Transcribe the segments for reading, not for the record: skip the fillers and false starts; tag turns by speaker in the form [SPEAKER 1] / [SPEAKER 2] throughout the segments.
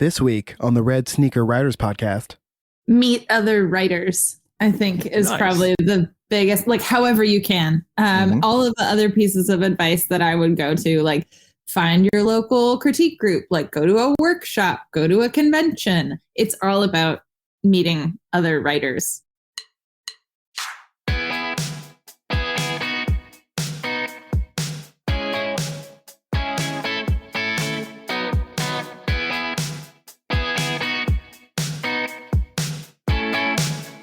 [SPEAKER 1] This week on the Red Sneaker Writers Podcast.
[SPEAKER 2] Meet other writers, I think, is probably the biggest, like, however you can. All of the other pieces of advice that I would go to, like, find your local critique group, like go to a workshop, go to a convention. It's all about meeting other writers.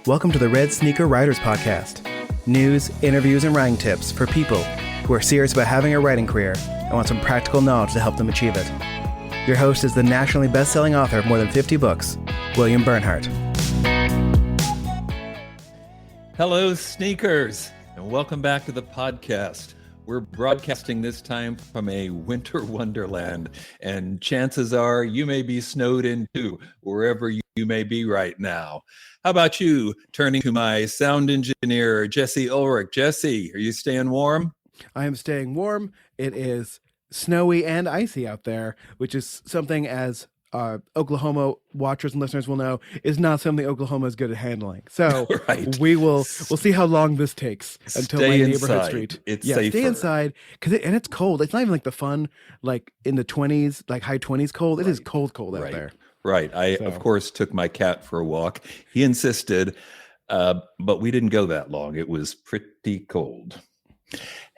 [SPEAKER 1] Welcome to the Red Sneaker Writers Podcast. News, interviews, and writing tips for people who are serious about having a writing career and want some practical knowledge to help them achieve it. Your host is the nationally best-selling author of more than 50 books, William Bernhardt.
[SPEAKER 3] Hello, sneakers, and welcome back to the podcast. We're broadcasting this time from a winter wonderland, and chances are you may be snowed in too, wherever you may be right now. How about you? Turning to my sound engineer, Jesse Ulrich. Jesse, are you staying warm?
[SPEAKER 1] I am staying warm. It is snowy and icy out there, which is something, as Oklahoma watchers and listeners will know, is not something Oklahoma is good at handling. So
[SPEAKER 3] right.
[SPEAKER 1] we'll see how long this takes until my neighborhood
[SPEAKER 3] inside.
[SPEAKER 1] street.
[SPEAKER 3] It's
[SPEAKER 1] safer. Stay inside, and it's cold. It's not even like the fun, like in the 20s, like high 20s cold. It is cold out there.
[SPEAKER 3] Right. I, of course, took my cat for a walk. He insisted, but we didn't go that long. It was pretty cold.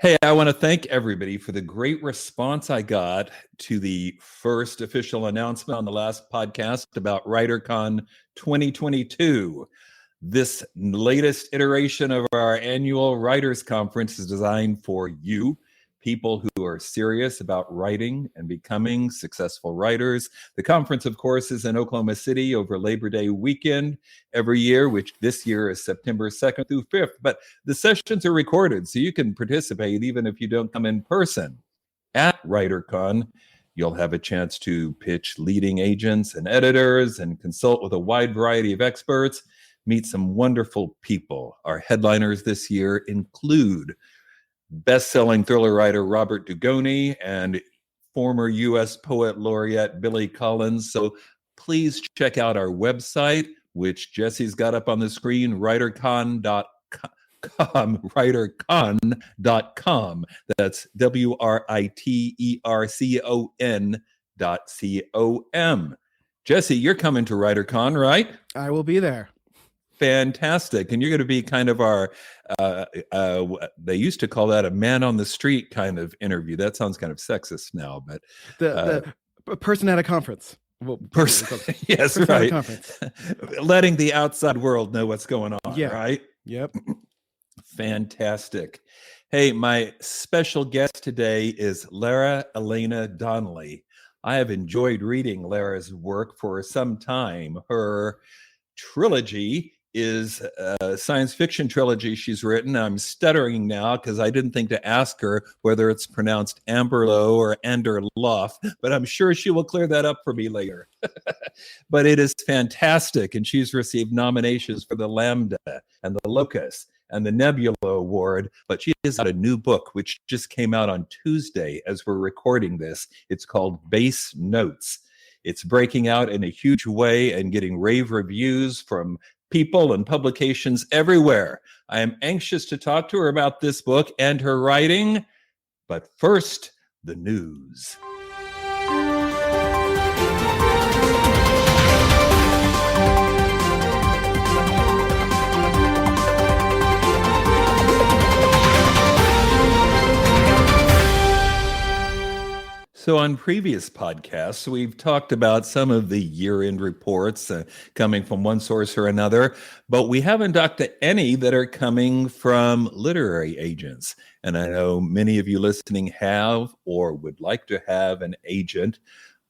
[SPEAKER 3] Hey, I want to thank everybody for the great response I got to the first official announcement on the last podcast about WriterCon 2022. This latest iteration of our annual Writers Conference is designed for you, people who are serious about writing and becoming successful writers. The conference, of course, is in Oklahoma City over Labor Day weekend every year, which this year is September 2nd through 5th. But the sessions are recorded, so you can participate even if you don't come in person. At WriterCon, you'll have a chance to pitch leading agents and editors and consult with a wide variety of experts, meet some wonderful people. Our headliners this year include best-selling thriller writer Robert Dugoni and former U.S. poet laureate Billy Collins. So please check out our website, which Jesse's got up on the screen, writercon.com. That's WRITERCON.com. Jesse, you're coming to WriterCon, right?
[SPEAKER 1] I will be there.
[SPEAKER 3] Fantastic. And you're going to be kind of our, they used to call that a man on the street kind of interview. That sounds kind of sexist now, but
[SPEAKER 1] the person at a conference.
[SPEAKER 3] Yes,
[SPEAKER 1] person
[SPEAKER 3] right.
[SPEAKER 1] At a conference.
[SPEAKER 3] Letting the outside world know what's going on, right?
[SPEAKER 1] Yep.
[SPEAKER 3] Fantastic. Hey, my special guest today is Lara Elena Donnelly. I have enjoyed reading Lara's work for some time. Her trilogy is a science fiction trilogy she's written. I'm stuttering now because I didn't think to ask her whether it's pronounced Amberlough or Anderlough, but I'm sure she will clear that up for me later. But it is fantastic, and she's received nominations for the Lambda and the Locus and the Nebula Award, but she has got a new book which just came out on Tuesday as we're recording this. It's called Base Notes. It's breaking out in a huge way and getting rave reviews from people and publications everywhere. I am anxious to talk to her about this book and her writing, but first, the news. So on previous podcasts, we've talked about some of the year-end reports coming from one source or another, but we haven't talked to any that are coming from literary agents. And I know many of you listening have or would like to have an agent.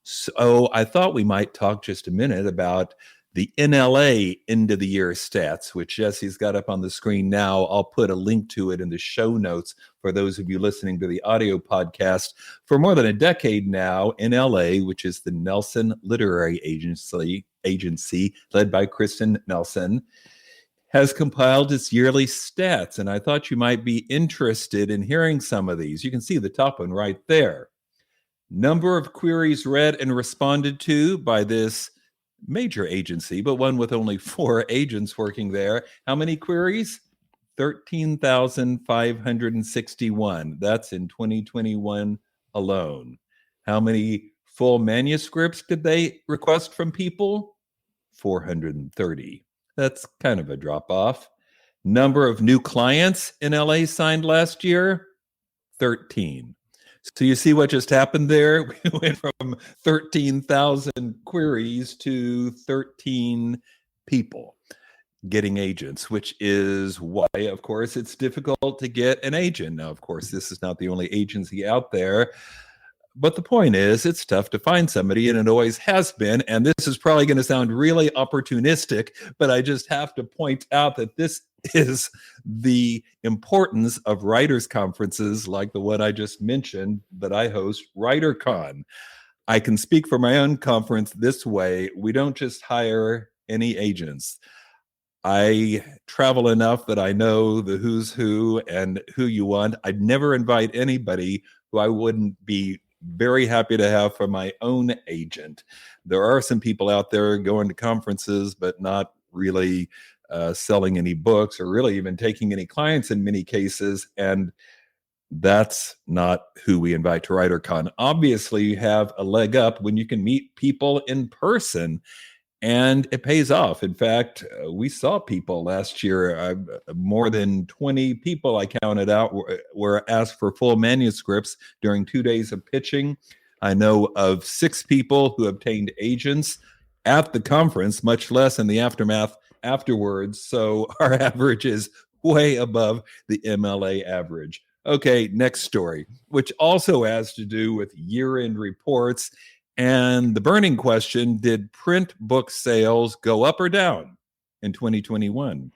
[SPEAKER 3] So I thought we might talk just a minute about the NLA end of the year stats, which Jesse's got up on the screen now. I'll put a link to it in the show notes for those of you listening to the audio podcast. For more than a decade now, NLA, which is the Nelson Literary Agency led by Kristen Nelson, has compiled its yearly stats. And I thought you might be interested in hearing some of these. You can see the top one right there. Number of queries read and responded to by this major agency, but one with only 4 agents working there. How many queries? 13,561. That's in 2021 alone. How many full manuscripts did they request from people? 430. That's kind of a drop off. Number of new clients in LA signed last year? 13. So you see what just happened there? We went from 13,000 queries to 13 people getting agents, which is why, of course, it's difficult to get an agent. Now, of course, this is not the only agency out there, but the point is it's tough to find somebody, and it always has been. And this is probably going to sound really opportunistic, but I just have to point out that this is the importance of writers' conferences like the one I just mentioned that I host, WriterCon. I can speak for my own conference this way. We don't just hire any agents. I travel enough that I know the who's who and who you want. I'd never invite anybody who I wouldn't be very happy to have for my own agent. There are some people out there going to conferences, but not really selling any books or really even taking any clients in many cases. And that's not who we invite to WriterCon. Obviously, you have a leg up when you can meet people in person, and it pays off. In fact, we saw people last year, more than 20 people I counted out were asked for full manuscripts during 2 days of pitching. I know of 6 people who obtained agents at the conference, much less in the aftermath afterwards. So our average is way above the MLA average. Okay, next story, which also has to do with year-end reports. And the burning question, did print book sales go up or down in 2021?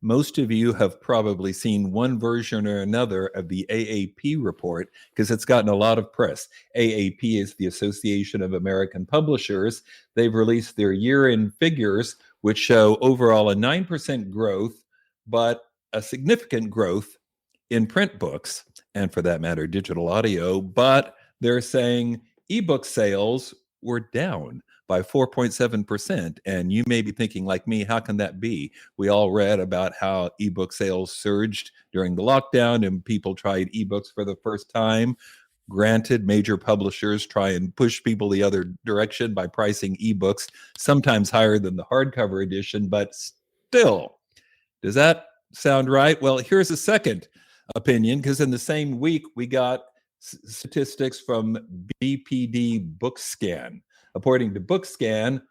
[SPEAKER 3] Most of you have probably seen one version or another of the AAP report because it's gotten a lot of press. AAP is the Association of American Publishers. They've released their year-end figures, which show overall a 9% growth, but a significant growth in print books, and for that matter, digital audio. But they're saying eBook sales were down by 4.7%. And you may be thinking like me, how can that be? We all read about how eBook sales surged during the lockdown and people tried eBooks for the first time. Granted, major publishers try and push people the other direction by pricing eBooks, sometimes higher than the hardcover edition, but still, does that sound right? Well, here's a second opinion, because in the same week, we got statistics from BPD BookScan. According to BookScan,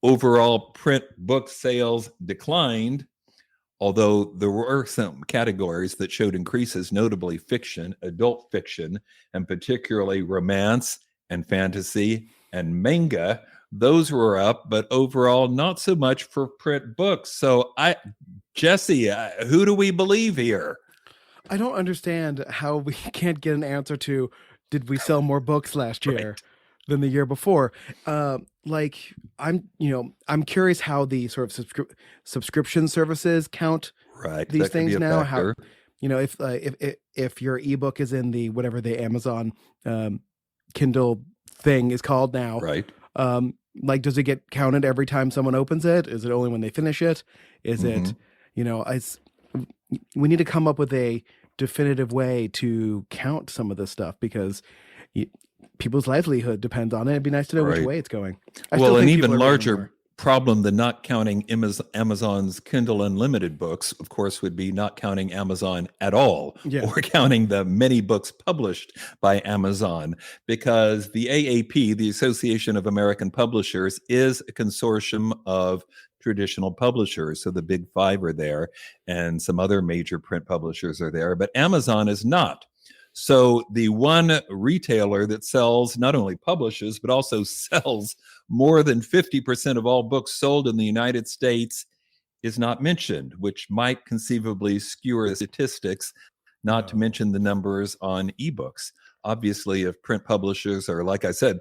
[SPEAKER 3] overall print book sales declined, although there were some categories that showed increases, notably fiction, adult fiction, and particularly romance and fantasy and manga. Those were up, but overall not so much for print books. So Jesse, who do we believe here?
[SPEAKER 1] I don't understand how we can't get an answer to, did we sell more books last year than the year before? I'm curious how the sort of subscription services count these things now. How, if your ebook is in the whatever the Amazon Kindle thing is called now,
[SPEAKER 3] right?
[SPEAKER 1] Does it get counted every time someone opens it? Is it only when they finish it? Is it, we need to come up with a definitive way to count some of this stuff, because people's livelihood depends on it. It'd be nice to know which way it's going.
[SPEAKER 3] Well, an even larger problem than not counting Amazon's Kindle Unlimited books, of course, would be not counting Amazon at all, or counting the many books published by Amazon, because the AAP, the Association of American Publishers, is a consortium of traditional publishers. So the big 5 are there, and some other major print publishers are there, but Amazon is not. So the one retailer that sells, not only publishes, but also sells more than 50% of all books sold in the United States is not mentioned, which might conceivably skew the statistics, not to mention the numbers on ebooks. Obviously, if print publishers are, like I said,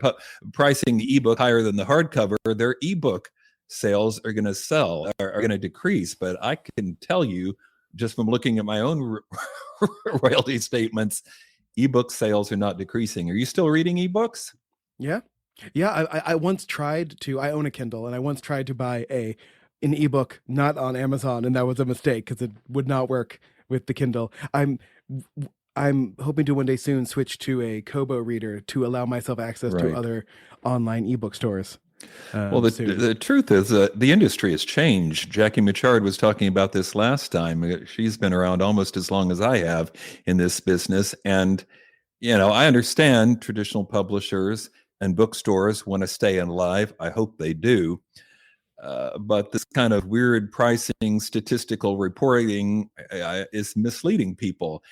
[SPEAKER 3] pricing the ebook higher than the hardcover, their ebook sales are going to decrease. But I can tell you, just from looking at my own royalty statements, ebook sales are not decreasing. Are you still reading ebooks?
[SPEAKER 1] Yeah. I once tried to. I own a Kindle, and I once tried to buy an ebook not on Amazon, and that was a mistake because it would not work with the Kindle. I'm hoping to one day soon switch to a Kobo reader to allow myself access to other online ebook stores.
[SPEAKER 3] Well, the truth is the industry has changed. Jackie Michard was talking about this last time. She's been around almost as long as I have in this business. And, I understand traditional publishers and bookstores want to stay alive. I hope they do. But this kind of weird pricing, statistical reporting is misleading people.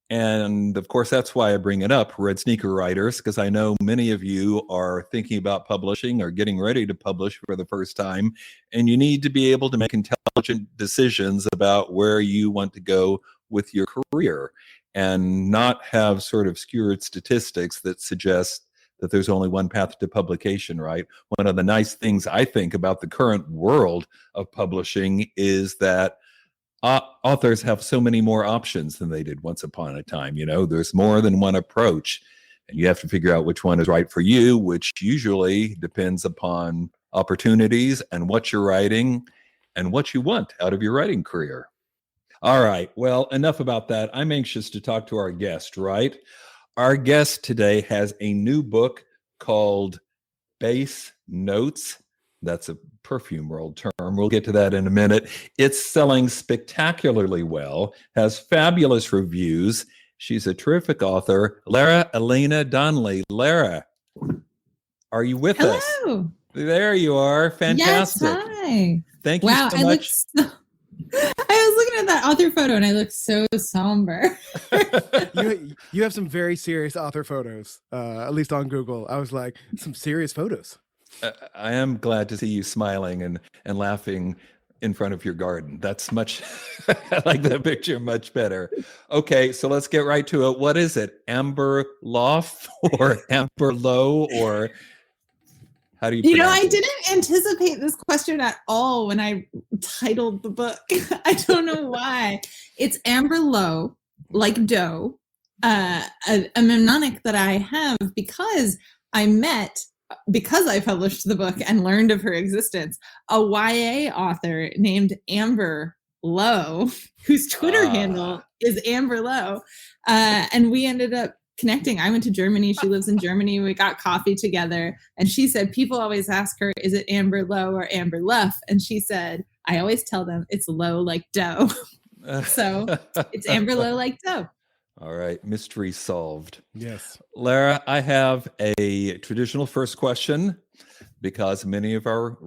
[SPEAKER 3] And of course, that's why I bring it up, Red Sneaker Writers, because I know many of you are thinking about publishing or getting ready to publish for the first time. And you need to be able to make intelligent decisions about where you want to go with your career and not have sort of skewed statistics that suggest that there's only one path to publication, right? One of the nice things I think about the current world of publishing is that authors have so many more options than they did once upon a time. There's more than one approach, and you have to figure out which one is right for you, which usually depends upon opportunities and what you're writing and what you want out of your writing career. All right. Well, enough about that. I'm anxious to talk to our guest, right? Our guest today has a new book called Base Notes. That's a perfume world term. We'll get to that in a minute. It's selling spectacularly well, has fabulous reviews. She's a terrific author, Lara Elena Donnelly. Lara, are you with us?
[SPEAKER 2] Hello.
[SPEAKER 3] There you are. Fantastic.
[SPEAKER 2] Yes, hi.
[SPEAKER 3] Thank you so much.
[SPEAKER 2] I was looking at that author photo and I look so somber.
[SPEAKER 1] you have some very serious author photos, at least on Google. I was like, some serious photos.
[SPEAKER 3] I am glad to see you smiling and laughing in front of your garden. That's much, I like that picture much better. Okay, so let's get right to it. What is it? Amberlough or Amberlough, or how do you pronounce
[SPEAKER 2] I
[SPEAKER 3] it?
[SPEAKER 2] didn't anticipate this question at all when I titled the book. I don't know why. It's Amberlough, like dough, a mnemonic that I have because I published the book and learned of her existence, a YA author named Amber Lowe, whose Twitter handle is Amberlough. And we ended up connecting. I went to Germany. She lives in Germany. We got coffee together. And she said, people always ask her, is it Amberlough or Amberlough? And she said, I always tell them it's low like dough. So it's Amberlough like dough.
[SPEAKER 3] All right, mystery solved.
[SPEAKER 1] Yes.
[SPEAKER 3] Lara, I have a traditional first question because many of our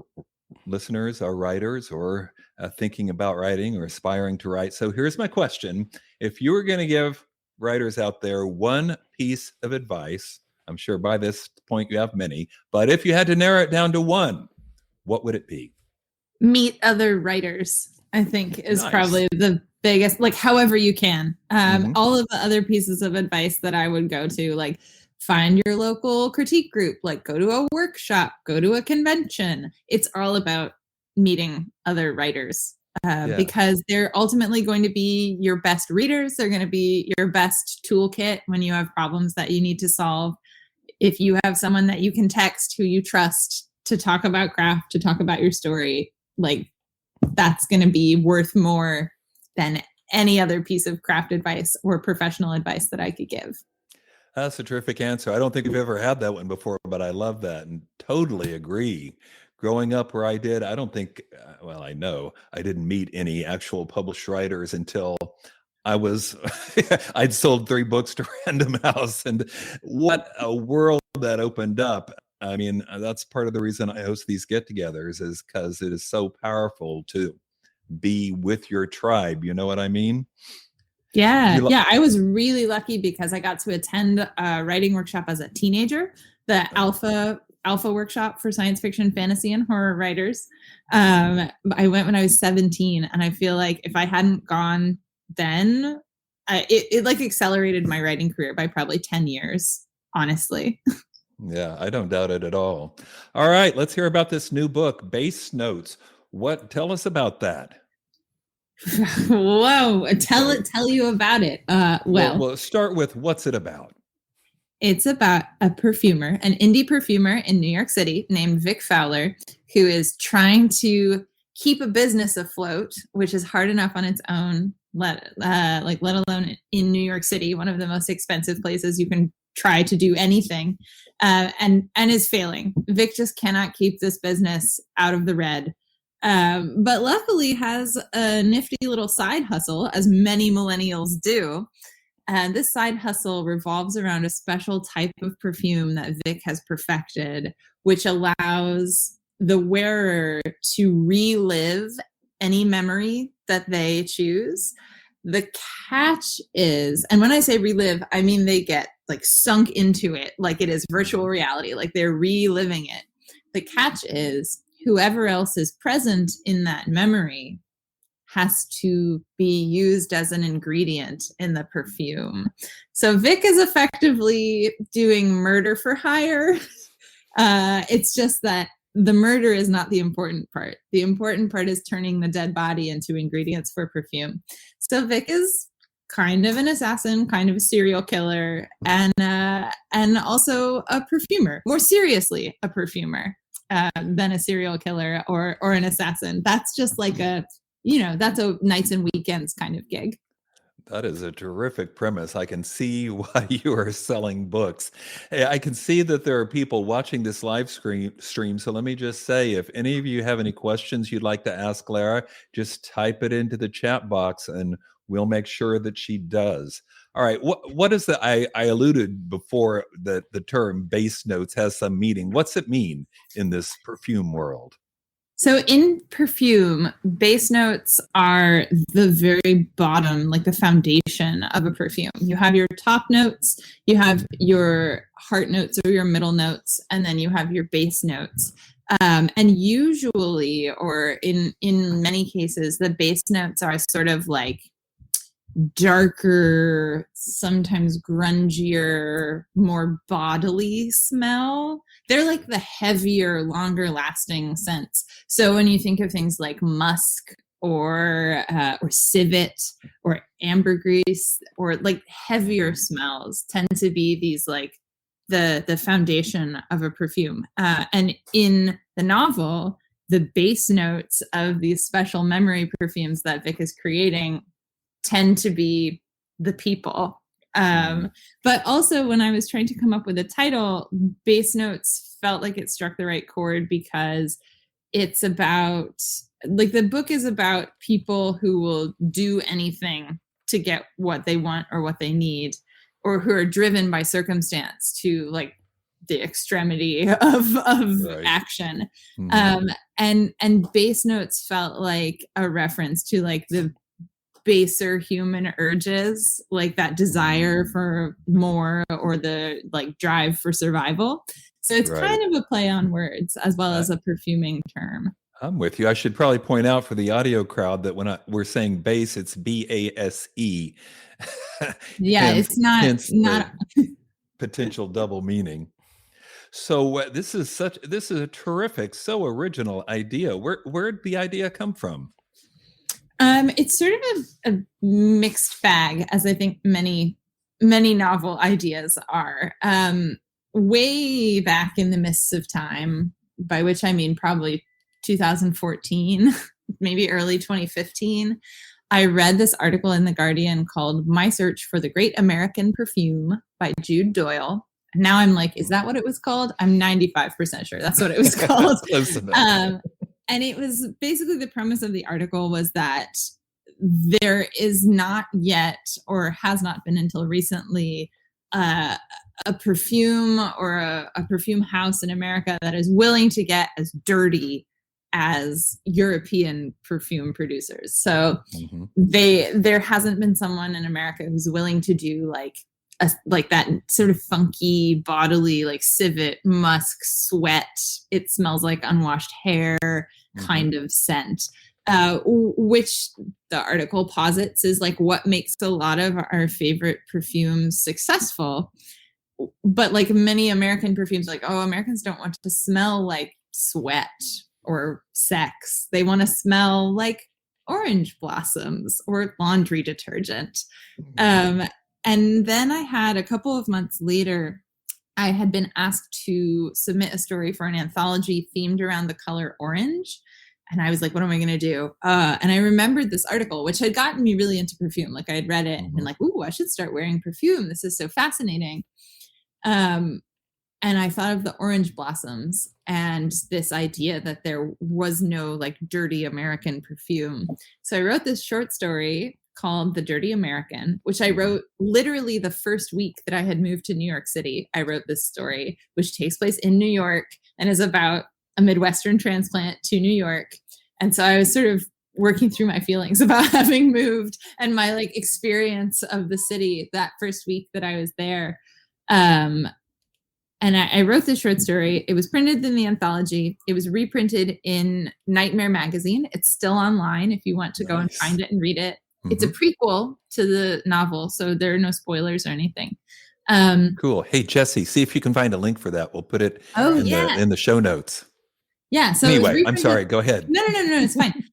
[SPEAKER 3] listeners are writers or thinking about writing or aspiring to write. So here's my question. If you were going to give writers out there one piece of advice, I'm sure by this point you have many, but if you had to narrow it down to one, what would it be? Meet
[SPEAKER 2] other writers, I think, is probably the biggest, however you can. All of the other pieces of advice that I would go to, find your local critique group, go to a workshop, go to a convention. It's all about meeting other writers because they're ultimately going to be your best readers. They're going to be your best toolkit when you have problems that you need to solve. If you have someone that you can text who you trust to talk about craft, to talk about your story, that's going to be worth more than any other piece of craft advice or professional advice that I could give.
[SPEAKER 3] That's a terrific answer. I don't think I've ever had that one before, but I love that and totally agree. Growing up where I did, I don't think, I know I didn't meet any actual published writers until I'd sold 3 books to Random House, and what a world that opened up. I mean, that's part of the reason I host these get-togethers, is because it is so powerful to be with your tribe. You know what I mean?
[SPEAKER 2] Yeah. I was really lucky because I got to attend a writing workshop as a teenager, the Alpha workshop for science fiction, fantasy, and horror writers. I went when I was 17, and I feel like if I hadn't gone then, it accelerated my writing career by probably 10 years, honestly.
[SPEAKER 3] Yeah, I don't doubt it at all. All right, let's hear about this new book, Base Notes. Tell us about that.
[SPEAKER 2] Whoa, tell you about it.
[SPEAKER 3] Well, start with what's it about?
[SPEAKER 2] It's about a perfumer, an indie perfumer in New York City named Vic Fowler, who is trying to keep a business afloat, which is hard enough on its own, let alone in New York City, one of the most expensive places you can try to do anything, and is failing. Vic just cannot keep this business out of the red. But luckily has a nifty little side hustle, as many millennials do. And this side hustle revolves around a special type of perfume that Vic has perfected, which allows the wearer to relive any memory that they choose. The catch is, and when I say relive, I mean they get like sunk into it, like it is virtual reality, like they're reliving it. The catch is whoever else is present in that memory has to be used as an ingredient in the perfume. So Vic is effectively doing murder for hire. It's just that the murder is not the important part. The important part is turning the dead body into ingredients for perfume. So Vic is kind of an assassin, kind of a serial killer, and also a perfumer. More seriously, a perfumer than a serial killer or an assassin. That's just like that's a nights and weekends kind of gig.
[SPEAKER 3] That is a terrific premise. I can see why you are selling books. Hey, I can see that there are people watching this live stream. So let me just say, if any of you have any questions you'd like to ask Lara, just type it into the chat box and we'll make sure that she does. All right. What is the, I alluded before that the term base notes has some meaning. What's it mean in this perfume world?
[SPEAKER 2] So in perfume, base notes are the very bottom, like the foundation of a perfume. You have your top notes, you have your heart notes or your middle notes, and then you have your base notes. And usually, or in many cases, the base notes are sort of like darker, sometimes grungier, more bodily smell. They're like the heavier, longer lasting scents. So when you think of things like musk or civet or ambergris or like heavier smells tend to be these like the foundation of a perfume. And in the novel, the base notes of these special memory perfumes that Vic is creating tend to be the people. But also when I was trying to come up with a title, base notes felt like it struck the right chord because it's about, like the book is about people who will do anything to get what they want or what they need, or who are driven by circumstance to like the extremity of right. action. And base notes felt like a reference to like the baser human urges, like that desire for more or the like drive for survival. So it's right. kind of a play on words as well as a perfuming term.
[SPEAKER 3] I'm with you. I should probably point out for the audio crowd that when we're saying base, it's B-A-S-E.
[SPEAKER 2] Yeah, it's not
[SPEAKER 3] potential double meaning. So this is a terrific, so original idea. Where'd the idea come from?
[SPEAKER 2] It's sort of a mixed bag, as I think many novel ideas are. Way back in the mists of time, by which I mean probably 2014, maybe early 2015, I read this article in The Guardian called My Search for the Great American Perfume by Jude Doyle. Now I'm like, is that what it was called? I'm 95% sure that's what it was called. And it was basically the premise of the article was that there is not yet, or has not been until recently, a perfume or a perfume house in America that is willing to get as dirty as European perfume producers. So there hasn't been someone in America who's willing to do like that sort of funky bodily, like civet, musk, sweat, it smells like unwashed hair kind of scent, which the article posits is like what makes a lot of our favorite perfumes successful. But like many American perfumes, like, oh, Americans don't want to smell like sweat or sex. They want to smell like orange blossoms or laundry detergent. And then I had a couple of months later, I had been asked to submit a story for an anthology themed around the color orange. And I was like, what am I going to do? And I remembered this article, which had gotten me really into perfume. Like I had read it and been like, ooh, I should start wearing perfume. This is so fascinating. And I thought of the orange blossoms and this idea that there was no like dirty American perfume. So I wrote this short story called The Dirty American, which I wrote literally the first week that I had moved to New York City. I wrote this story, which takes place in New York and is about a Midwestern transplant to New York. And so I was sort of working through my feelings about having moved and my like experience of the city that first week that I was there. And I wrote this short story. It was printed in the anthology. It was reprinted in Nightmare magazine. It's still online if you want to go and find it and read it. It's a prequel to the novel, so there are no spoilers or anything.
[SPEAKER 3] Cool. Hey, Jesse, see if you can find a link for that. We'll put it in the show notes.
[SPEAKER 2] Yeah. So
[SPEAKER 3] anyway, I'm sorry. Go ahead.
[SPEAKER 2] No, it's fine.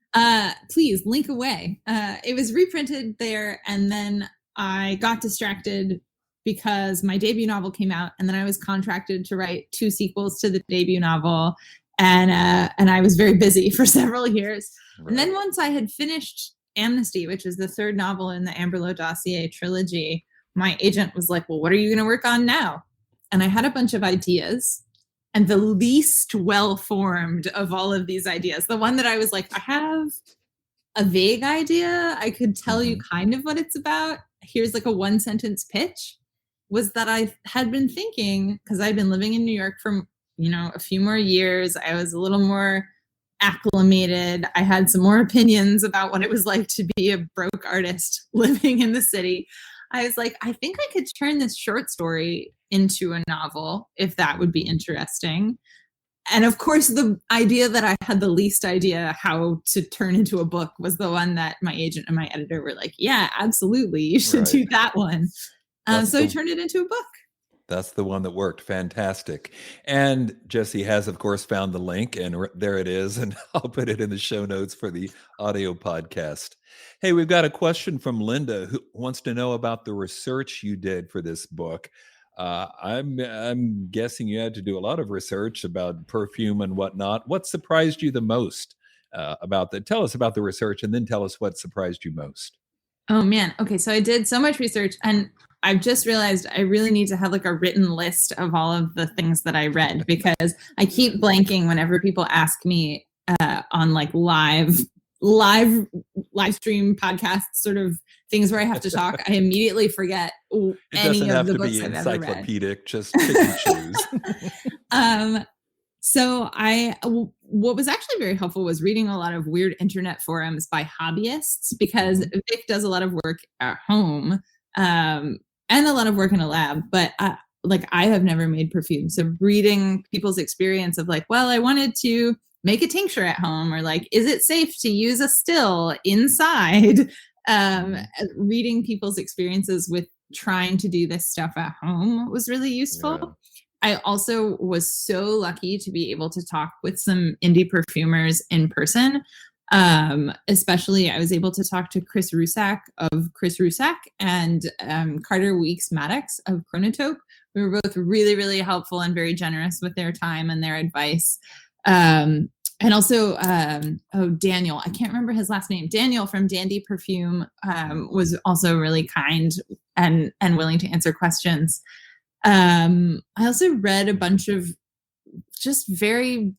[SPEAKER 2] Please link away. It was reprinted there, and then I got distracted because my debut novel came out, and then I was contracted to write 2 sequels to the debut novel, and I was very busy for several years. Right. And then once I had finished Amnesty, which is the 3rd novel in the Amberlough Dossier trilogy, my agent was like, well, what are you going to work on now? And I had a bunch of ideas. And the least well-formed of all of these ideas, the one that I was like, I have a vague idea. I could tell you kind of what it's about. Here's like a 1-sentence pitch, was that I had been thinking, because I'd been living in New York for, a few more years. I was a little more acclimated. I had some more opinions about what it was like to be a broke artist living in the city. I was like, I think I could turn this short story into a novel, if that would be interesting. And of course, the idea that I had the least idea how to turn into a book was the one that my agent and my editor were like, yeah, absolutely, you should do that one. So I turned it into a book.
[SPEAKER 3] That's the one that worked. Fantastic. And Jesse has, of course, found the link, and there it is. And I'll put it in the show notes for the audio podcast. Hey, we've got a question from Linda who wants to know about the research you did for this book. I'm guessing you had to do a lot of research about perfume and whatnot. What surprised you the most about that? Tell us about the research, and then tell us what surprised you most.
[SPEAKER 2] Oh, man. Okay, so I did so much research, and I've just realized I really need to have like a written list of all of the things that I read, because I keep blanking whenever people ask me on like live stream podcasts, sort of things where I have to talk. I immediately forget any of the books I've ever read.
[SPEAKER 3] Encyclopedic, just pick and choose.
[SPEAKER 2] So what was actually very helpful was reading a lot of weird internet forums by hobbyists, because Vic does a lot of work at home and a lot of work in a lab, but I have never made perfume. So reading people's experience of like, well, I wanted to make a tincture at home, or like, is it safe to use a still inside? Reading people's experiences with trying to do this stuff at home was really useful. Yeah. I also was so lucky to be able to talk with some indie perfumers in person. Especially I was able to talk to Chris Rusak of Chris Rusak and Carter Weeks Maddox of Chronotope. We were both really, really helpful and very generous with their time and their advice. And also, Daniel, I can't remember his last name. Daniel from Dandy Perfume was also really kind and willing to answer questions. I also read a bunch of just very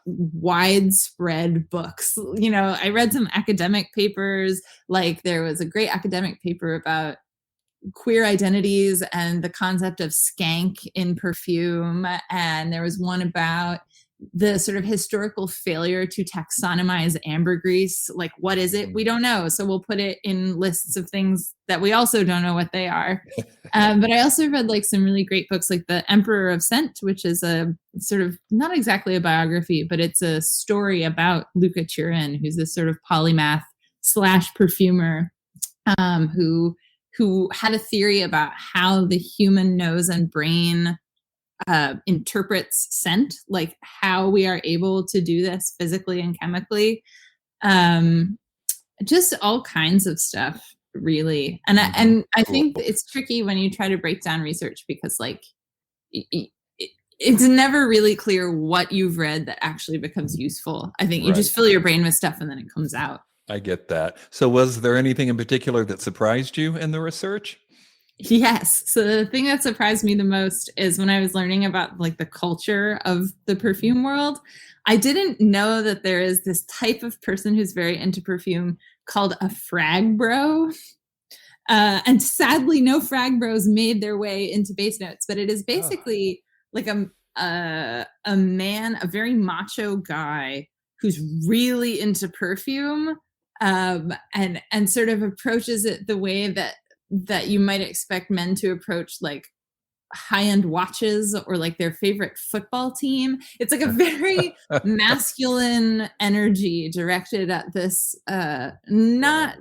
[SPEAKER 2] widespread books. I read some academic papers, like there was a great academic paper about queer identities and the concept of skank in perfume. And there was one about the sort of historical failure to taxonomize ambergris. Like, what is it? We don't know. So we'll put it in lists of things that we also don't know what they are. But I also read like some really great books, like The Emperor of Scent, which is a sort of not exactly a biography, but it's a story about Luca Turin, who's this sort of polymath / perfumer who had a theory about how the human nose and brain interprets scent, like how we are able to do this physically and chemically. just all kinds of stuff, really. And I think it's tricky when you try to break down research because like it's never really clear what you've read that actually becomes useful. I think you just fill your brain with stuff and then it comes out.
[SPEAKER 3] I get that. So was there anything in particular that surprised you in the research?
[SPEAKER 2] Yes. So the thing that surprised me the most is when I was learning about like the culture of the perfume world. I didn't know that there is this type of person who's very into perfume called a frag bro. And sadly, no frag bros made their way into base notes, but it is basically like a man, a very macho guy who's really into perfume, and sort of approaches it the way that you might expect men to approach like high-end watches or like their favorite football team. It's like a very masculine energy directed at this not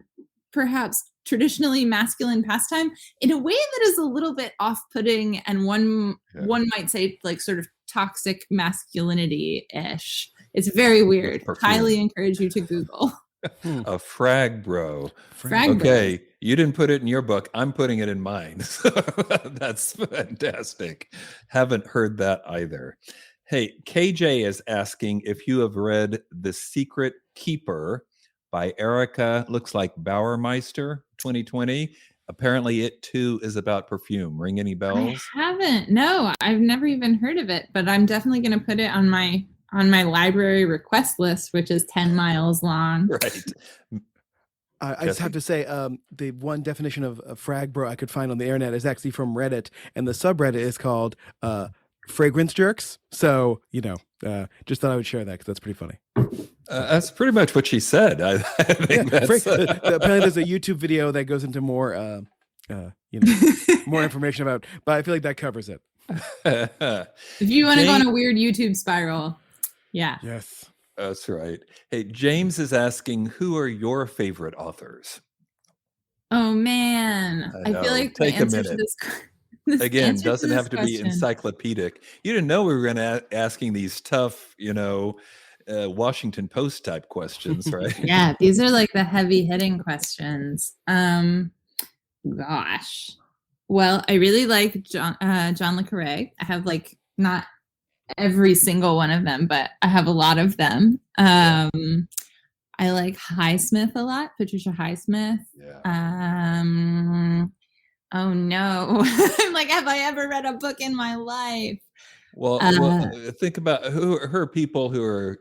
[SPEAKER 2] perhaps traditionally masculine pastime in a way that is a little bit off-putting and one might say like sort of toxic masculinity-ish. It's very weird. Highly encourage you to Google.
[SPEAKER 3] A frag bro.
[SPEAKER 2] Frag
[SPEAKER 3] okay,
[SPEAKER 2] bro.
[SPEAKER 3] You didn't put it in your book. I'm putting it in mine. So that's fantastic. Haven't heard that either. Hey, KJ is asking if you have read The Secret Keeper by Erica, looks like Bauermeister, 2020. Apparently it too is about perfume. Ring any bells?
[SPEAKER 2] I haven't. No, I've never even heard of it, but I'm definitely going to put it on my library request list, which is 10 miles long.
[SPEAKER 3] Right.
[SPEAKER 1] I just have to say, the one definition of frag bro I could find on the internet is actually from Reddit, and the subreddit is called fragrance jerks. So, just thought I would share that because that's pretty funny.
[SPEAKER 3] That's pretty much what she said. I think
[SPEAKER 1] apparently there's a YouTube video that goes into more, more information about, but I feel like that covers it.
[SPEAKER 2] If you want to go on a weird YouTube spiral. Yeah.
[SPEAKER 1] Yes.
[SPEAKER 3] That's right. Hey, James is asking, who are your favorite authors?
[SPEAKER 2] Oh, man. I feel like
[SPEAKER 3] take
[SPEAKER 2] the
[SPEAKER 3] a
[SPEAKER 2] answer
[SPEAKER 3] minute.
[SPEAKER 2] to this
[SPEAKER 3] Again, doesn't have to be encyclopedic. You didn't know we were going to asking these tough, Washington Post type questions, right?
[SPEAKER 2] Yeah, these are like the heavy hitting questions. Gosh. Well, I really like John le Carré. I have like not every single one of them, but I have a lot of them. I like Highsmith a lot, Patricia Highsmith.
[SPEAKER 3] Yeah.
[SPEAKER 2] Oh no. I'm like, have I ever read a book in my life?
[SPEAKER 3] Well, think about who are people who are,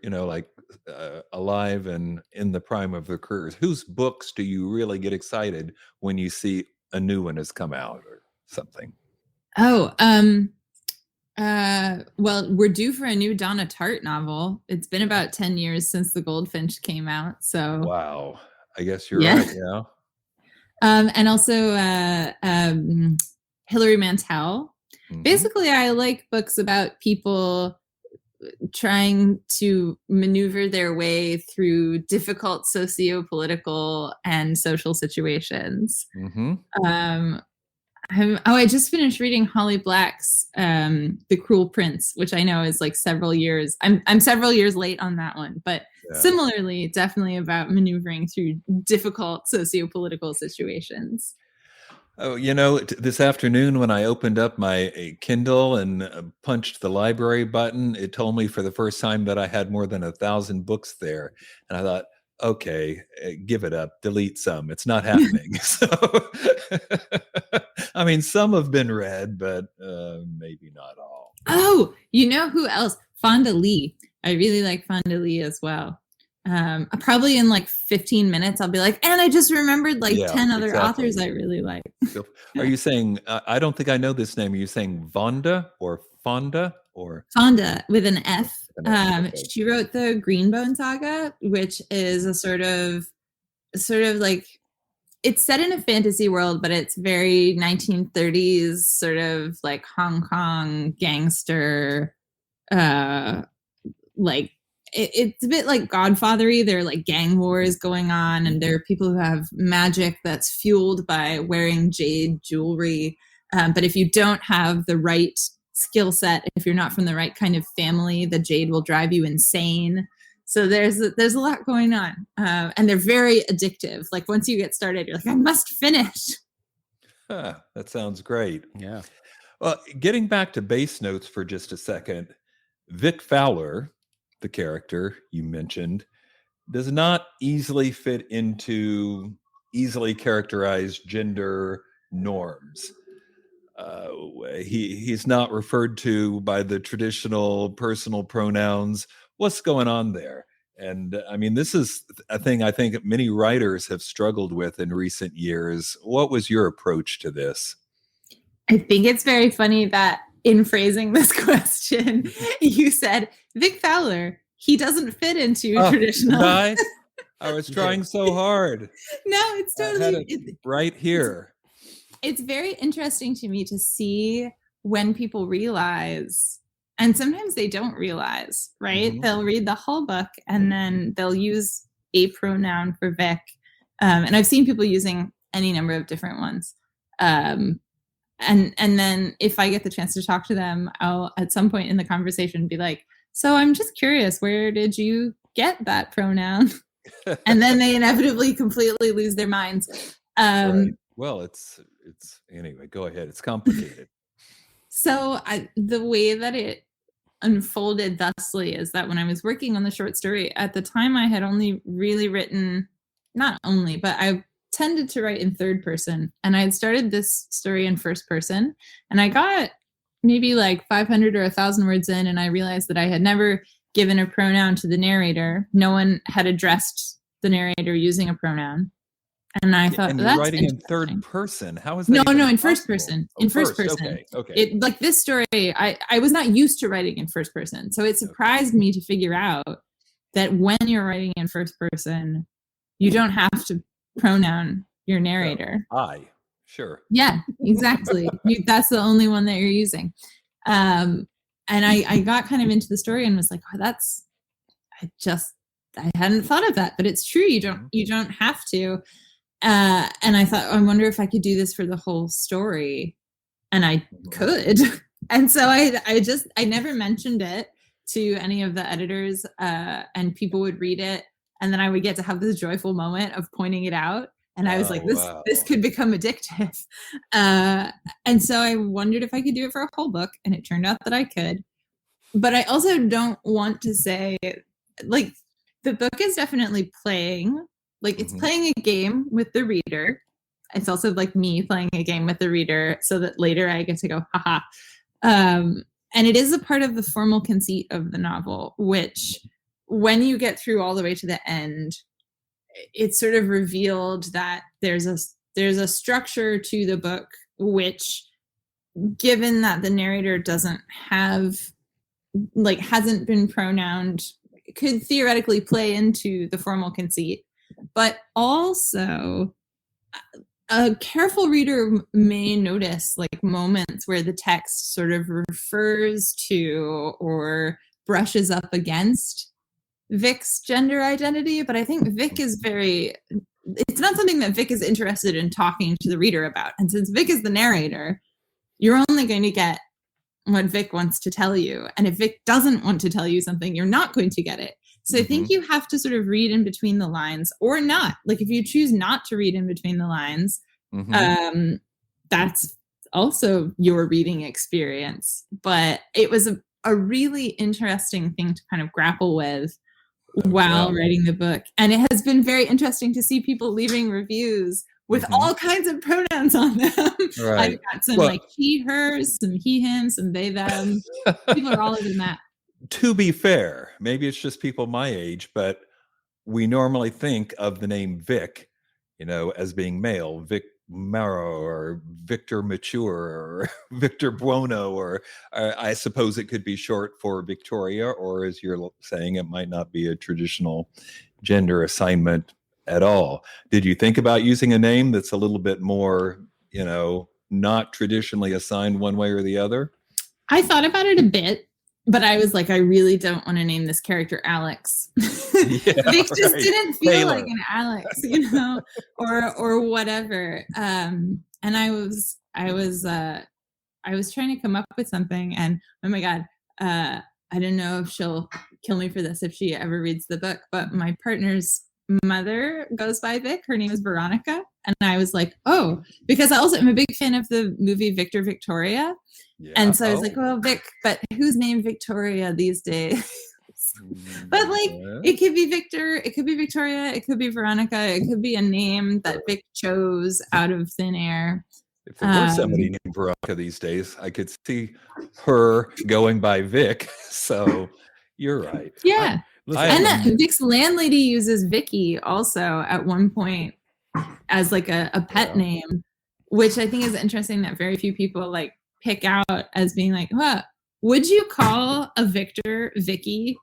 [SPEAKER 3] alive and in the prime of their careers. Whose books do you really get excited when you see a new one has come out or something?
[SPEAKER 2] Oh, well, we're due for a new Donna Tartt novel. It's been about 10 years since The Goldfinch came out. So
[SPEAKER 3] wow, I guess you're right. Yeah.
[SPEAKER 2] And also Hilary Mantel. Mm-hmm. Basically, I like books about people trying to maneuver their way through difficult socio-political and social situations.
[SPEAKER 3] Mm-hmm.
[SPEAKER 2] I just finished reading Holly Black's The Cruel Prince, which I know is like several years. I'm several years late on that one, but similarly, definitely about maneuvering through difficult socio-political situations.
[SPEAKER 3] Oh, this afternoon when I opened up my Kindle and punched the library button, it told me for the first time that I had more than 1,000 books there. And I thought, okay, give it up, delete some. It's not happening. So, I mean, some have been read, but maybe not all.
[SPEAKER 2] Oh, you know who else? Fonda Lee. I really like Fonda Lee as well. Probably in like 15 minutes, I'll be like, and I just remembered like 10 other authors I really like.
[SPEAKER 3] So, are you saying, I don't think I know this name. Are you saying Vonda or Fonda or?
[SPEAKER 2] Fonda with an F. Okay. She wrote the Greenbone Saga, which is a sort of like, it's set in a fantasy world, but it's very 1930s sort of like Hong Kong gangster, like it's a bit like Godfather-y. There are like gang wars going on, and there are people who have magic that's fueled by wearing jade jewelry. But if you don't have the right skill set, if you're not from the right kind of family, the jade will drive you insane. So there's a lot going on, and they're very addictive. Like once you get started, you're like, I must finish.
[SPEAKER 3] That sounds great.
[SPEAKER 1] Yeah.
[SPEAKER 3] Well, getting back to base notes for just a second, Vic Fowler, the character you mentioned, does not easily fit into easily characterized gender norms. He's not referred to by the traditional personal pronouns. What's going on there? And I mean, this is a thing I think many writers have struggled with in recent years. What was your approach to this?
[SPEAKER 2] I think it's very funny that in phrasing this question, you said, Vic Fowler, he doesn't fit into traditional.
[SPEAKER 3] I was trying so hard.
[SPEAKER 2] No, it's totally
[SPEAKER 3] right here.
[SPEAKER 2] It's very interesting to me to see when people realize, and sometimes they don't realize, right? Mm-hmm. They'll read the whole book and then they'll use a pronoun for Vic. And I've seen people using any number of different ones. And then if I get the chance to talk to them, I'll at some point in the conversation be like, so I'm just curious, where did you get that pronoun? And then they inevitably completely lose their minds.
[SPEAKER 3] Right. Well, it's anyway, go ahead. It's complicated.
[SPEAKER 2] So the way that it unfolded thusly is that when I was working on the short story, at the time I had only really written, not only, but I tended to write in third person. And I had started this story in first person. And I got maybe like 500 or 1,000 words in, and I realized that I had never given a pronoun to the narrator. No one had addressed the narrator using a pronoun. And I thought,
[SPEAKER 3] and
[SPEAKER 2] that's
[SPEAKER 3] writing in third person. How is that?
[SPEAKER 2] No, in first person. In first person.
[SPEAKER 3] Okay.
[SPEAKER 2] It, like this story, I was not used to writing in first person. So it surprised me to figure out that when you're writing in first person, you don't have to pronoun your narrator.
[SPEAKER 3] I. Sure.
[SPEAKER 2] Yeah, exactly. That's the only one that you're using. And I got kind of into the story and was like, oh, I hadn't thought of that, but it's true. You don't have to. And I thought, I wonder if I could do this for the whole story. And I could. And so I never mentioned it to any of the editors, and people would read it. And then I would get to have this joyful moment of pointing it out. And I was like, this could become addictive. And so I wondered if I could do it for a whole book. And it turned out that I could. But I also don't want to say, like, the book is definitely playing. Like, it's playing a game with the reader. It's also like me playing a game with the reader so that later I get to go, haha. And it is a part of the formal conceit of the novel, which when you get through all the way to the end, it's sort of revealed that there's a structure to the book, which, given that the narrator doesn't have, like, hasn't been pronouned, could theoretically play into the formal conceit. But also, a careful reader may notice like moments where the text sort of refers to or brushes up against Vic's gender identity. But I think Vic is it's not something that Vic is interested in talking to the reader about. And since Vic is the narrator, you're only going to get what Vic wants to tell you. And if Vic doesn't want to tell you something, you're not going to get it. So I think you have to sort of read in between the lines or not. Like, if you choose not to read in between the lines, that's also your reading experience. But it was a really interesting thing to kind of grapple with while writing the book. And it has been very interesting to see people leaving reviews with all kinds of pronouns on them.
[SPEAKER 3] Right.
[SPEAKER 2] I've got some like she, her, some he, him, some they, them. People are all over the map.
[SPEAKER 3] To be fair, maybe it's just people my age, but we normally think of the name Vic, as being male, Vic Maro or Victor Mature or Victor Buono, or I suppose it could be short for Victoria, or as you're saying, it might not be a traditional gender assignment at all. Did you think about using a name that's a little bit more, not traditionally assigned one way or the other?
[SPEAKER 2] I thought about it a bit. But I was like, I really don't want to name this character Alex. Vic just didn't feel Taylor. Like an Alex, or whatever. And I was trying to come up with something, and oh my God, I don't know if she'll kill me for this if she ever reads the book, but my partner's mother goes by Vic. Her name is Veronica. And I was like, oh, because I also am a big fan of the movie Victor Victoria. Yeah. And so I was like, well, Vic, but who's named Victoria these days? But like, it could be Victor, it could be Victoria, it could be Veronica, it could be a name that Vic chose out of thin air.
[SPEAKER 3] If there were somebody named Veronica these days, I could see her going by Vic. So you're right.
[SPEAKER 2] Yeah. And Vic's landlady uses Vicky also at one point as like a pet name, which I think is interesting that very few people like pick out as being like, what would you call a Victor Vicky?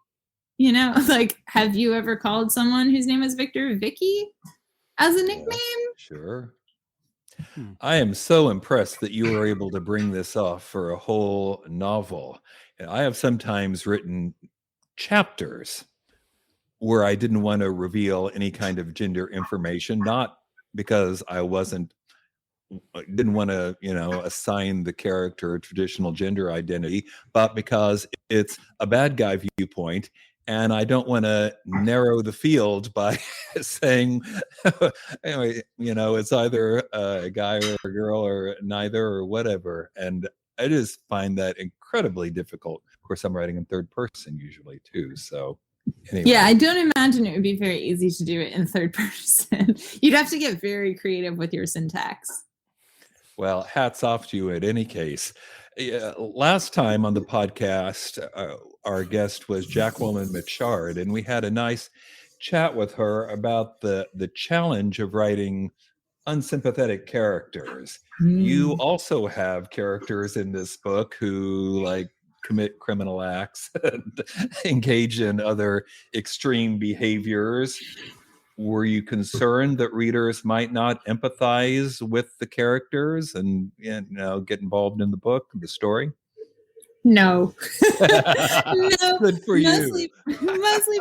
[SPEAKER 2] You know, like, have you ever called someone whose name is Victor Vicky as a nickname?
[SPEAKER 3] Sure. I am so impressed that you were able to bring this off for a whole novel. And I have sometimes written chapters where I didn't want to reveal any kind of gender information, not because I didn't want to, assign the character a traditional gender identity, but because it's a bad guy viewpoint. And I don't want to narrow the field by saying, anyway, it's either a guy or a girl or neither or whatever. And I just find that incredibly difficult. Of course, I'm writing in third person usually too. So anyway.
[SPEAKER 2] Yeah, I don't imagine it would be very easy to do it in third person. You'd have to get very creative with your syntax.
[SPEAKER 3] Well, hats off to you in any case. Last time on the podcast, our guest was Jacqueline Mitchard, and we had a nice chat with her about the challenge of writing unsympathetic characters. You also have characters in this book who like commit criminal acts and engage in other extreme behaviors. Were you concerned that readers might not empathize with the characters and get involved in the book, the story?
[SPEAKER 2] No.
[SPEAKER 3] No. Good for
[SPEAKER 2] mostly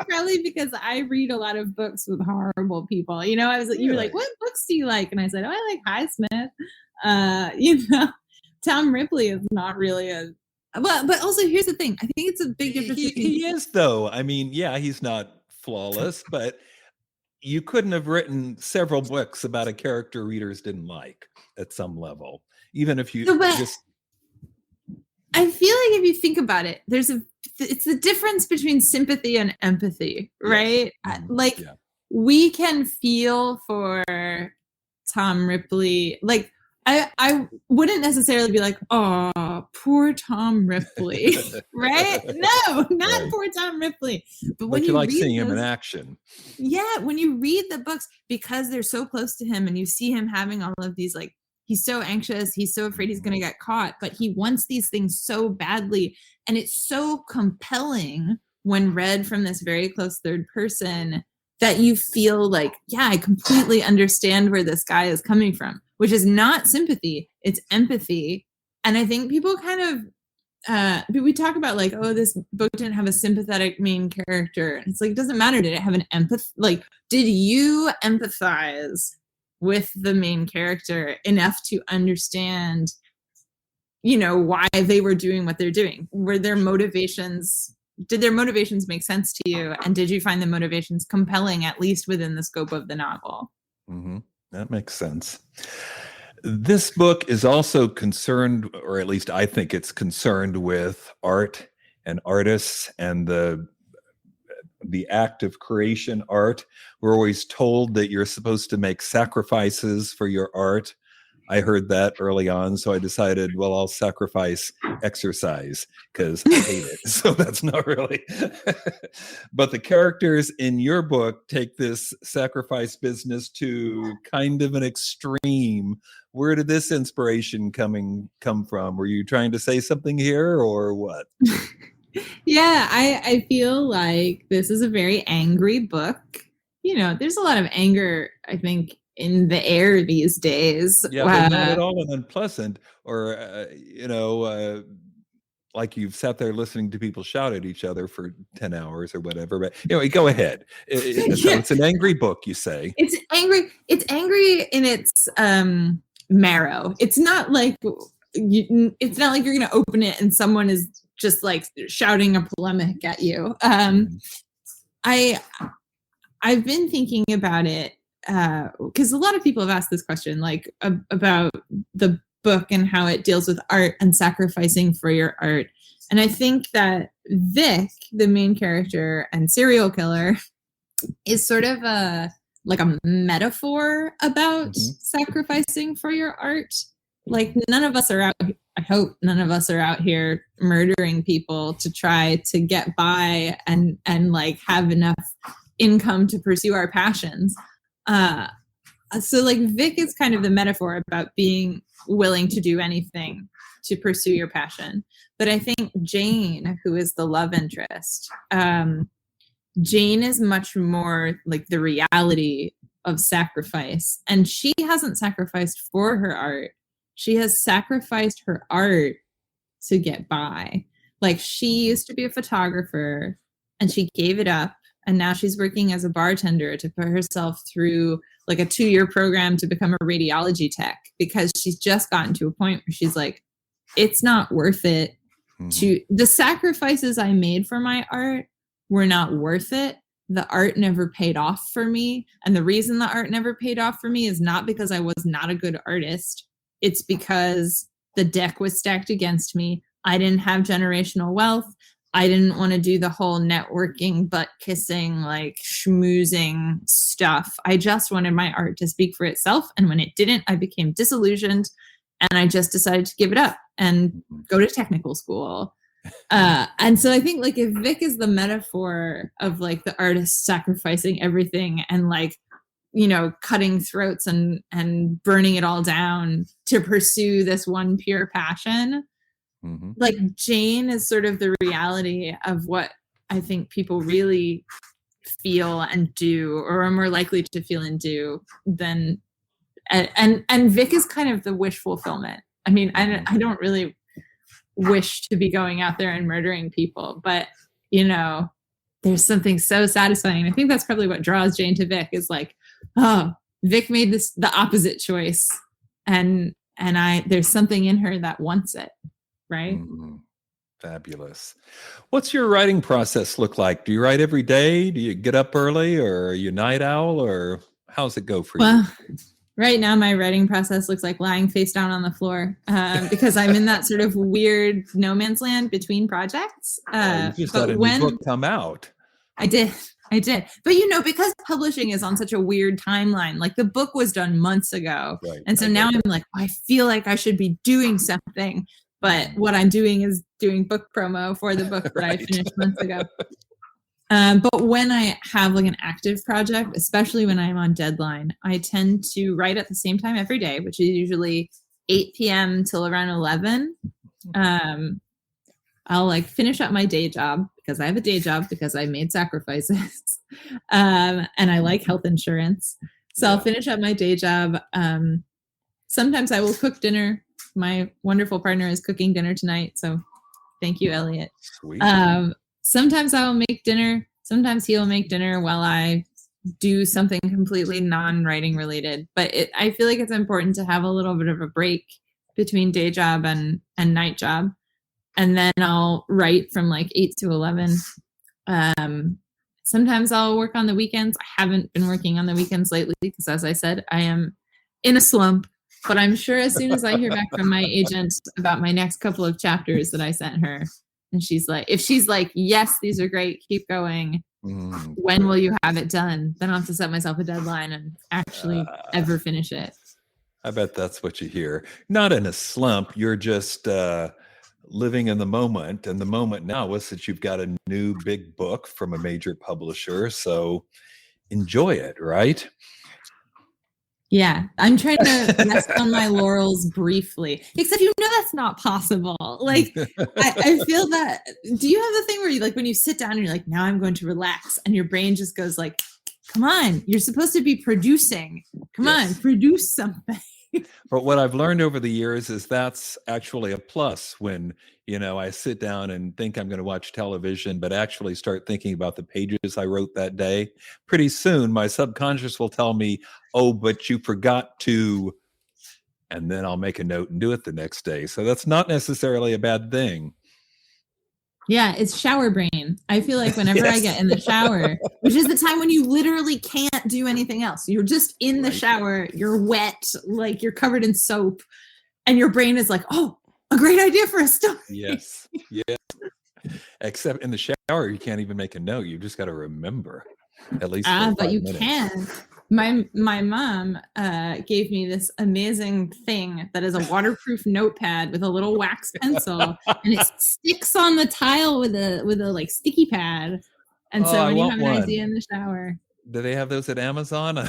[SPEAKER 2] probably because I read a lot of books with horrible people. You were like, what books do you like? And I said, I like Highsmith. Tom Ripley is not really but also here's the thing. I think it's a big difference.
[SPEAKER 3] He is though. I mean, yeah, he's not flawless, but you couldn't have written several books about a character readers didn't like at some level, even if you just.
[SPEAKER 2] I feel like if you think about it, it's the difference between sympathy and empathy, right? Yes. We can feel for Tom Ripley. Like, I wouldn't necessarily be like, oh, poor Tom Ripley, right? No, not poor Tom Ripley.
[SPEAKER 3] But you like seeing him in action.
[SPEAKER 2] Yeah, when you read the books, because they're so close to him and you see him having all of these, like, he's so anxious, he's so afraid he's going to get caught, but he wants these things so badly. And it's so compelling when read from this very close third person that you feel like, yeah, I completely understand where this guy is coming from, which is not sympathy, it's empathy. And I think people kind of, we talk about like, oh, this book didn't have a sympathetic main character. And it's like, it doesn't matter. Did it have an empathy? Like, did you empathize with the main character enough to understand, why they were doing what they're doing? Did their motivations make sense to you? And did you find the motivations compelling, at least within the scope of the novel?
[SPEAKER 3] Mm-hmm. That makes sense. This book is also concerned, or at least I think it's concerned with art and artists and the act of creation art. We're always told that you're supposed to make sacrifices for your art. I heard that early on, so I decided, well, I'll sacrifice exercise because I hate it. So that's not really. But the characters in your book take this sacrifice business to kind of an extreme. Where did this inspiration come from? Were you trying to say something here or what?
[SPEAKER 2] Yeah, I feel like this is a very angry book. There's a lot of anger, I think, in the air these days.
[SPEAKER 3] Yeah, but not at all unpleasant or, like you've sat there listening to people shout at each other for 10 hours or whatever. But anyway, go ahead. So it's an angry book, you say.
[SPEAKER 2] It's angry. It's angry in its marrow. It's not like you're going to open it and someone is just like shouting a polemic at you. I've been thinking about it because a lot of people have asked this question, like about the book and how it deals with art and sacrificing for your art. And I think that Vic, the main character and serial killer, is sort of a metaphor about sacrificing for your art. Like none of us are out, I hope none of us are out here murdering people to try to get by and like have enough income to pursue our passions. So like Vic is kind of the metaphor about being willing to do anything to pursue your passion. But I think Jane, who is the love interest, Jane is much more like the reality of sacrifice. And she hasn't sacrificed for her art. She has sacrificed her art to get by. Like she used to be a photographer and she gave it up. And now she's working as a bartender to put herself through like a 2-year program to become a radiology tech, because she's just gotten to a point where she's like, it's not worth it to the sacrifices I made for my art were not worth it. The art never paid off for me. And the reason the art never paid off for me is not because I was not a good artist. It's because the deck was stacked against me. I didn't have generational wealth. I didn't want to do the whole networking, butt kissing, like schmoozing stuff. I just wanted my art to speak for itself. And when it didn't, I became disillusioned and I just decided to give it up and go to technical school. And so I think like if Vic is the metaphor of like the artist sacrificing everything and like, you know, cutting throats and burning it all down to pursue this one pure passion, like Jane is sort of the reality of what I think people really feel and do, or are more likely to feel and do than, and Vic is kind of the wish fulfillment. I mean, I don't really wish to be going out there and murdering people, but you know, there's something so satisfying. I think that's probably what draws Jane to Vic, is like, oh, Vic made the opposite choice, and there's something in her that wants it, right?
[SPEAKER 3] Fabulous. What's your writing process look like? Do you write every day? Do you get up early, or are you a night owl, or how's it go for you?
[SPEAKER 2] Right now, my writing process looks like lying face down on the floor because I'm in that sort of weird no man's land between projects.
[SPEAKER 3] You just had a new book come out.
[SPEAKER 2] I did. But, you know, because publishing is on such a weird timeline, like the book was done months ago. Right. And so now I'm like, I feel like I should be doing something. But what I'm doing is doing book promo for the book that I finished months ago. But when I have like an active project, especially when I'm on deadline, I tend to write at the same time every day, which is usually 8 p.m. till around 11. I'll like finish up my day job because I have a day job because I made sacrifices. And I like health insurance. So I'll finish up my day job. Sometimes I will cook dinner. My wonderful partner is cooking dinner tonight. So thank you, Elliot.
[SPEAKER 3] Sweet.
[SPEAKER 2] Sometimes I will make dinner. Sometimes he'll make dinner while I do something completely non-writing related. But I feel like it's important to have a little bit of a break between day job and night job. And then I'll write from like 8 to 11. Sometimes I'll work on the weekends. I haven't been working on the weekends lately because, as I said, I am in a slump. But I'm sure as soon as I hear back from my agent about my next couple of chapters that I sent her, and she's like, if she's like, yes, these are great, keep going. When will you have it done? Then I'll have to set myself a deadline and actually ever finish it.
[SPEAKER 3] I bet that's what you hear. Not in a slump. You're just living in the moment. And the moment now is that you've got a new big book from a major publisher. So enjoy it, right?
[SPEAKER 2] Yeah, I'm trying to rest on my laurels briefly, except you know that's not possible. Like, I feel that. Do you have the thing where you like when you sit down and you're like, now I'm going to relax, and your brain just goes like, come on, you're supposed to be producing. Come on, produce something.
[SPEAKER 3] But what I've learned over the years is that's actually a plus when, you know, I sit down and think I'm going to watch television, but actually start thinking about the pages I wrote that day. Pretty soon, my subconscious will tell me, oh, but you forgot to, and then I'll make a note and do it the next day. So that's not necessarily a bad thing.
[SPEAKER 2] Yeah, it's shower brain. I feel like whenever I get in the shower, which is the time when you literally can't do anything else. You're just in the shower, you're wet, like you're covered in soap, and your brain is like, oh, a great idea for a story.
[SPEAKER 3] Yes. Yes. Except in the shower, you can't even make a note. You just got to remember at least.
[SPEAKER 2] But you can. My mom gave me this amazing thing that is a waterproof notepad with a little wax pencil, and it sticks on the tile with a like sticky pad. And so when you have an idea in the shower,
[SPEAKER 3] do they have those at Amazon? I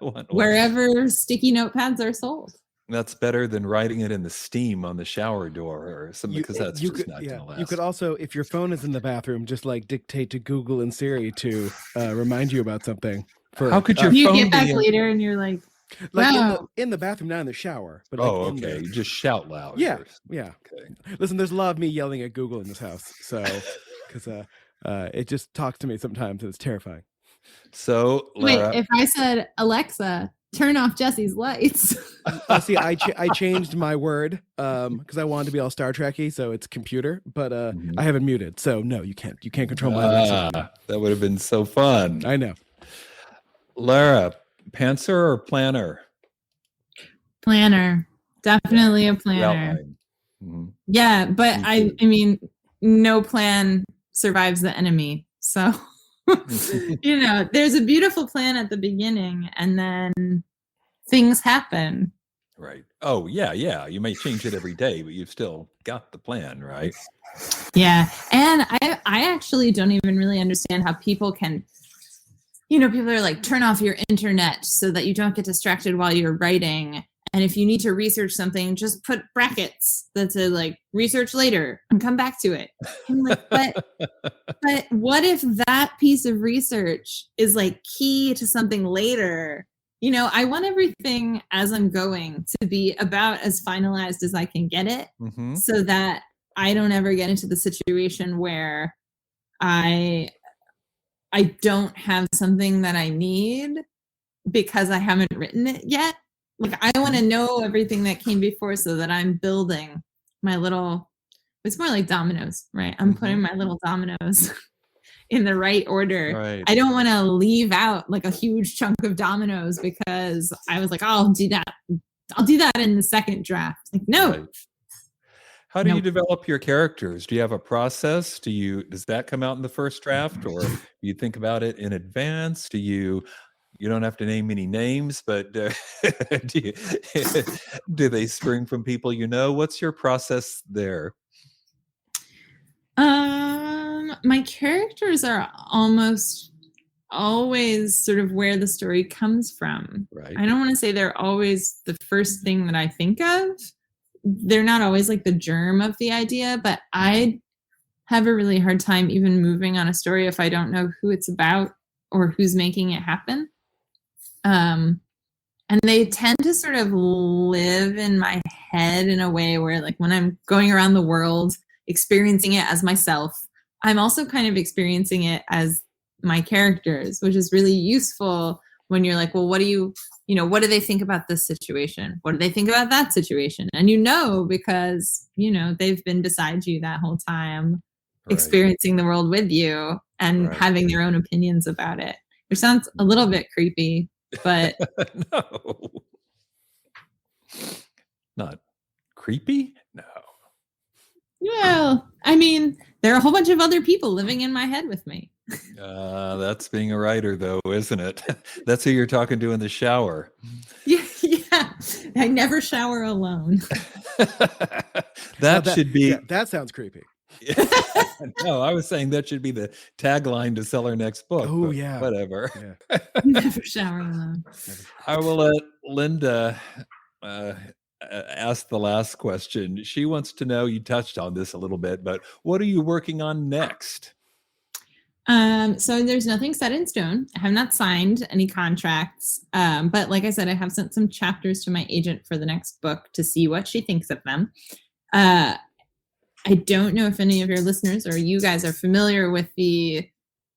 [SPEAKER 3] want
[SPEAKER 2] wherever sticky notepads are sold.
[SPEAKER 3] That's better than writing it in the steam on the shower door or something, because that's just not going to last.
[SPEAKER 1] You could also, if your phone is in the bathroom, just like dictate to Google and Siri to remind you about something.
[SPEAKER 3] How could your
[SPEAKER 2] you
[SPEAKER 3] phone
[SPEAKER 2] get back later and you're like wow.
[SPEAKER 1] in the bathroom, not in the shower. But
[SPEAKER 3] okay. You just shout loud.
[SPEAKER 1] Yeah. Yeah. Okay. Listen, there's a lot of me yelling at Google in this house. So, because it just talks to me sometimes and it's terrifying.
[SPEAKER 3] So, Lara,
[SPEAKER 2] wait, if I said, Alexa, turn off Jesse's lights.
[SPEAKER 1] See, I changed my word because I wanted to be all Star Trek-y, so it's computer, but I have it muted. So no, you can't control my Alexa.
[SPEAKER 3] That would have been so fun.
[SPEAKER 1] I know.
[SPEAKER 3] Lara, pantser or planner?
[SPEAKER 2] Planner. Definitely a planner.
[SPEAKER 3] Mm-hmm.
[SPEAKER 2] Yeah, but I mean, no plan survives the enemy. So there's a beautiful plan at the beginning and then things happen.
[SPEAKER 3] Right. Oh, yeah. You may change it every day, but you've still got the plan, right?
[SPEAKER 2] Yeah. And I actually don't even really understand how people can, people are like, turn off your internet so that you don't get distracted while you're writing. And if you need to research something, just put brackets that say like research later and come back to it. I'm like, but what if that piece of research is like key to something later? I want everything as I'm going to be about as finalized as I can get it, so that I don't ever get into the situation where I don't have something that I need because I haven't written it yet. Like I want to know everything that came before so that I'm building my little, it's more like dominoes, right? I'm putting my little dominoes in the right order.
[SPEAKER 3] Right.
[SPEAKER 2] I don't want to leave out like a huge chunk of dominoes because I was like, I'll do that in the second draft. Like, no.
[SPEAKER 3] Right. How do you develop your characters? Do you have a process? Does that come out in the first draft, or do you think about it in advance? You don't have to name any names, but do they spring from people you know? What's your process there?
[SPEAKER 2] My characters are almost always sort of where the story comes from.
[SPEAKER 3] Right.
[SPEAKER 2] I don't want to say they're always the first thing that I think of. They're not always like the germ of the idea, but I have a really hard time even moving on a story if I don't know who it's about or who's making it happen. And they tend to sort of live in my head in a way where like when I'm going around the world experiencing it as myself, I'm also kind of experiencing it as my characters, which is really useful when you're like, well, what do what do they think about this situation? What do they think about that situation? And because, they've been beside you that whole time, experiencing the world with you and having their own opinions about it, which sounds a little bit creepy, but
[SPEAKER 3] no, not creepy. No.
[SPEAKER 2] Well, I mean, there are a whole bunch of other people living in my head with me.
[SPEAKER 3] That's being a writer, though, isn't it? That's who you're talking to in the shower.
[SPEAKER 2] Yeah. I never shower alone.
[SPEAKER 3] that should be.
[SPEAKER 1] Yeah, that sounds creepy.
[SPEAKER 3] No, I was saying that should be the tagline to sell our next book.
[SPEAKER 1] Oh, yeah.
[SPEAKER 3] Whatever.
[SPEAKER 2] Yeah. Never shower alone.
[SPEAKER 3] I will let Linda ask the last question. She wants to know, you touched on this a little bit, but what are you working on next?
[SPEAKER 2] So there's nothing set in stone. I have not signed any contracts. But like I said, I have sent some chapters to my agent for the next book to see what she thinks of them. I don't know if any of your listeners or you guys are familiar with the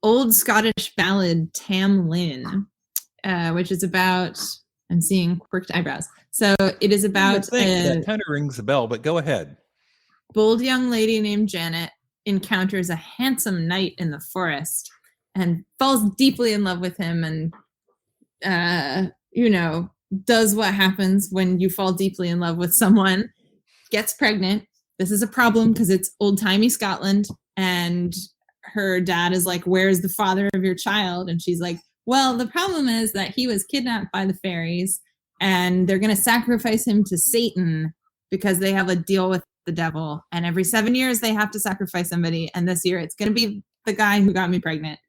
[SPEAKER 2] old Scottish ballad Tam Lin, which is about, I'm seeing quirked eyebrows. So it is about...
[SPEAKER 3] that kind of rings a bell, but go ahead.
[SPEAKER 2] bold young lady named Janet encounters a handsome knight in the forest and falls deeply in love with him and, does what happens when you fall deeply in love with someone, gets pregnant. This is a problem because it's old-timey Scotland, and her dad is like, where's the father of your child? And she's like, well, the problem is that he was kidnapped by the fairies and they're going to sacrifice him to Satan because they have a deal with the devil. And every 7 years they have to sacrifice somebody. And this year it's going to be the guy who got me pregnant.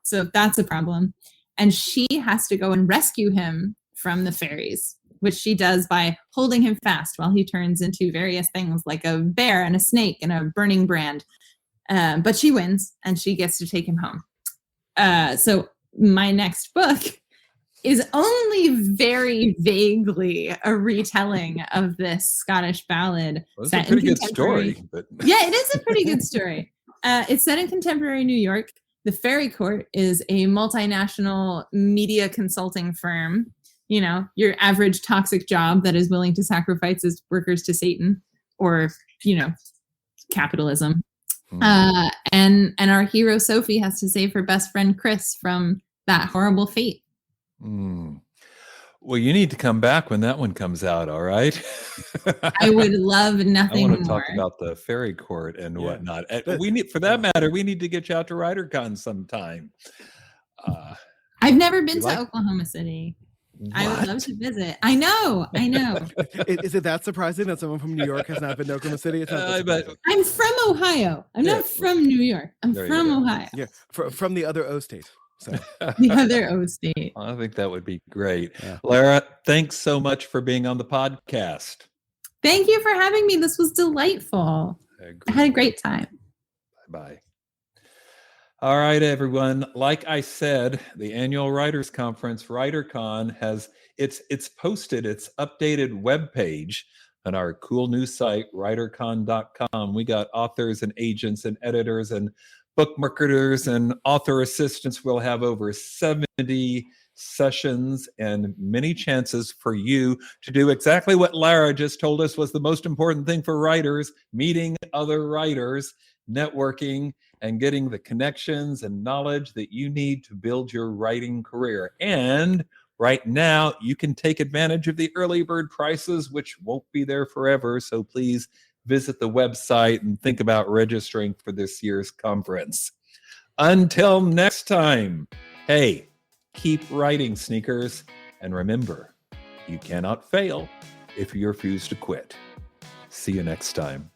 [SPEAKER 2] So that's a problem. And she has to go and rescue him from the fairies, which she does by holding him fast while he turns into various things like a bear and a snake and a burning brand. But she wins and she gets to take him home. So my next book is only very vaguely a retelling of this Scottish ballad.
[SPEAKER 3] Well, it's a pretty good story. But...
[SPEAKER 2] Yeah, it is a pretty good story. It's set in contemporary New York. The Fairy Court is a multinational media consulting firm. Your average toxic job that is willing to sacrifice its workers to Satan or, capitalism. And our hero Sophie has to save her best friend Chris from that horrible fate.
[SPEAKER 3] Well, you need to come back when that one comes out, all right?
[SPEAKER 2] I would love nothing more.
[SPEAKER 3] I want to talk about the Fairy Court and whatnot. We need, for that matter, we need to get you out to WriterCon sometime.
[SPEAKER 2] I've never been to Oklahoma City. What? I would love to visit. I know.
[SPEAKER 1] Is it that surprising that someone from New York has not been to Oklahoma City? It's not
[SPEAKER 2] I'm from Ohio. I'm not from New York. I'm from Ohio.
[SPEAKER 1] Yeah, from the other O state. So.
[SPEAKER 2] The other O state.
[SPEAKER 3] I think that would be great. Yeah. Lara, thanks so much for being on the podcast.
[SPEAKER 2] Thank you for having me. This was delightful. I had a great time.
[SPEAKER 3] Bye-bye. All right, everyone. Like I said, the annual Writers Conference, WriterCon, has it's posted its updated webpage on our cool new site, writercon.com. We got authors and agents and editors and book marketers and author assistants. We'll have over 70 sessions and many chances for you to do exactly what Lara just told us was the most important thing for writers: meeting other writers, networking, and getting the connections and knowledge that you need to build your writing career. And right now, you can take advantage of the early bird prices, which won't be there forever. So please visit the website and think about registering for this year's conference. Until next time, hey, keep writing, sneakers. And remember, you cannot fail if you refuse to quit. See you next time.